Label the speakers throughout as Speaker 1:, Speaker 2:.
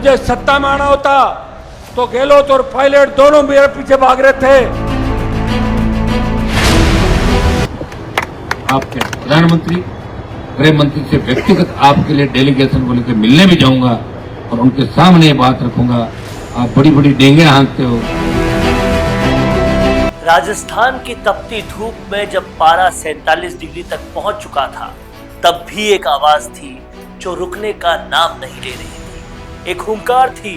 Speaker 1: मुझे सत्ता में आना होता तो गहलोत और पायलट दोनों मेरे पीछे भाग रहे थे।
Speaker 2: आपके प्रधानमंत्री गृह मंत्री से व्यक्तिगत आपके लिए डेलीगेशन को लेकर मिलने भी जाऊंगा और उनके सामने ये बात रखूंगा। आप बड़ी बड़ी डेंगे हाँकते हो।
Speaker 3: राजस्थान की तपती धूप में जब पारा 47 डिग्री तक पहुंच चुका था, तब भी एक आवाज थी जो रुकने का नाम नहीं ले रही थी। एक हुंकार थी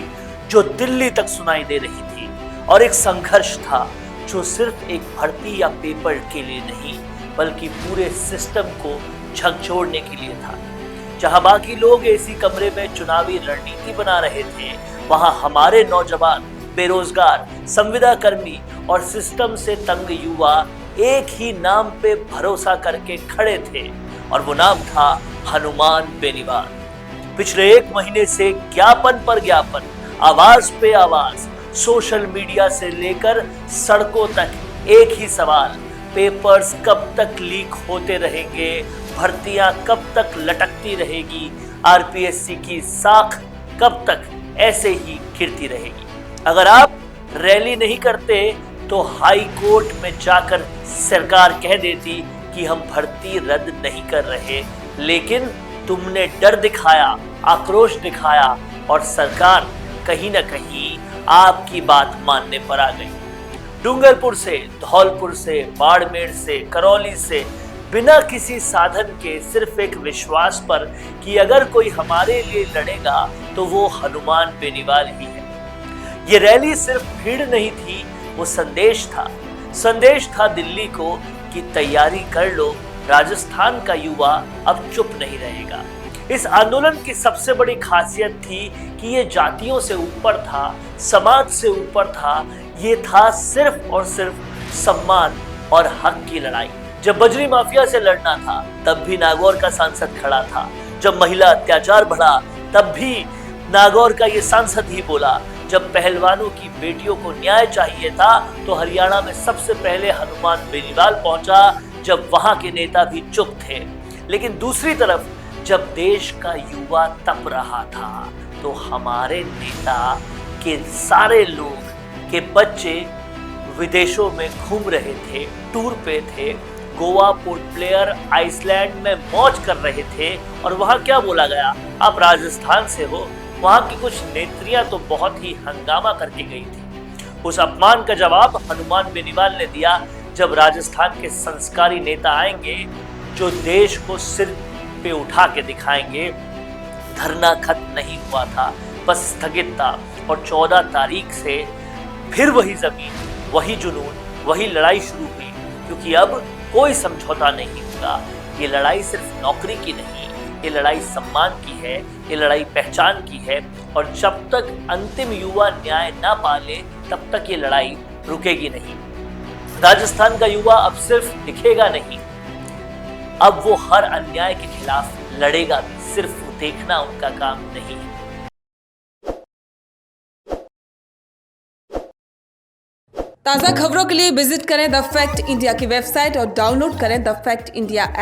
Speaker 3: जो दिल्ली तक सुनाई दे रही थी, और एक संघर्ष था जो सिर्फ एक भर्ती या पेपर के लिए नहीं बल्कि पूरे सिस्टम को झकझोरने के लिए था। जहां बाकी लोग एसी कमरे में चुनावी रणनीति बना रहे थे, वहां हमारे नौजवान, बेरोजगार, संविदा कर्मी और सिस्टम से तंग युवा एक ही नाम पे भरोसा करके खड़े थे, और वो नाम था हनुमान बेनीवाल। पिछले एक महीने से ज्ञापन पर ज्ञापन, आवाज पे आवाज, सोशल मीडिया से लेकर सड़कों तक एक ही सवाल: पेपर्स कब तक लीक होते रहेंगे, भर्तियां कब तक लटकती रहेगी, आरपीएससी की साख कब तक ऐसे ही गिरती रहेगी। अगर आप रैली नहीं करते तो हाई कोर्ट में जाकर सरकार कह देती कि हम भर्ती रद्द नहीं कर रहे, लेकिन तुमने डर दिखाया, आक्रोश दिखाया, और सरकार कहीं ना कहीं आपकी बात मानने पर आ गई। डूंगरपुर से, धौलपुर से, बाड़मेर से, करौली से, बिना किसी साधन के, सिर्फ एक विश्वास पर कि अगर कोई हमारे लिए लड़ेगा तो वो हनुमान बेनीवाल ही है। ये रैली सिर्फ भीड़ नहीं थी, वो संदेश था। संदेश था दिल्ली को कि तैयारी कर लो, राजस्थान का युवा अब चुप नहीं रहेगा। इस आंदोलन की सबसे बड़ी खासियत थी कि ये जातियों से ऊपर था, समाज से ऊपर था। ये था सिर्फ और सिर्फ सम्मान और हक की लड़ाई। जब बजरी माफिया से लड़ना था, तब भी नागौर का सांसद खड़ा था। जब महिला अत्याचार बढ़ा, तब भी नागौर का ये सांसद ही बोला। जब पहलवानों की बेटियों को न्याय चाहिए था, तो हरियाणा में सबसे पहले हनुमान बेनीवाल पहुंचा, जब वहां के नेता भी चुप थे। लेकिन दूसरी तरफ जब देश का युवा तप रहा था, तो हमारे नेता के सारे लोग के बच्चे विदेशों में घूम रहे थे, टूर पे थे, गोवा, पोर्ट ब्लेयर, आइसलैंड में मौज कर रहे थे। और वहां क्या बोला गया? आप राजस्थान से हो। वहां की कुछ नेत्रियां तो बहुत ही हंगामा करके गई थी। उस अपमान का जवाब हनुमान बेनीवाल ने दिया। जब राजस्थान के संस्कारी नेता आएंगे जो देश को सिर पे उठा के दिखाएंगे, धरना खत्म नहीं हुआ था, बस स्थगित था। और 14 तारीख से फिर वही जमीन, वही जुनून, वही लड़ाई शुरू हुई, क्योंकि अब कोई समझौता नहीं होगा। ये लड़ाई सिर्फ नौकरी की नहीं, ये लड़ाई सम्मान की है, ये लड़ाई पहचान की है। और जब तक अंतिम युवा न्याय ना पाले, तब तक ये लड़ाई रुकेगी नहीं। राजस्थान का युवा अब सिर्फ दिखेगा नहीं, अब वो हर अन्याय के खिलाफ लड़ेगा भी। सिर्फ देखना उनका काम नहीं है।
Speaker 4: ताज़ा खबरों के लिए विजिट करें द फैक्ट इंडिया की वेबसाइट और डाउनलोड करें द फैक्ट इंडिया ऐप।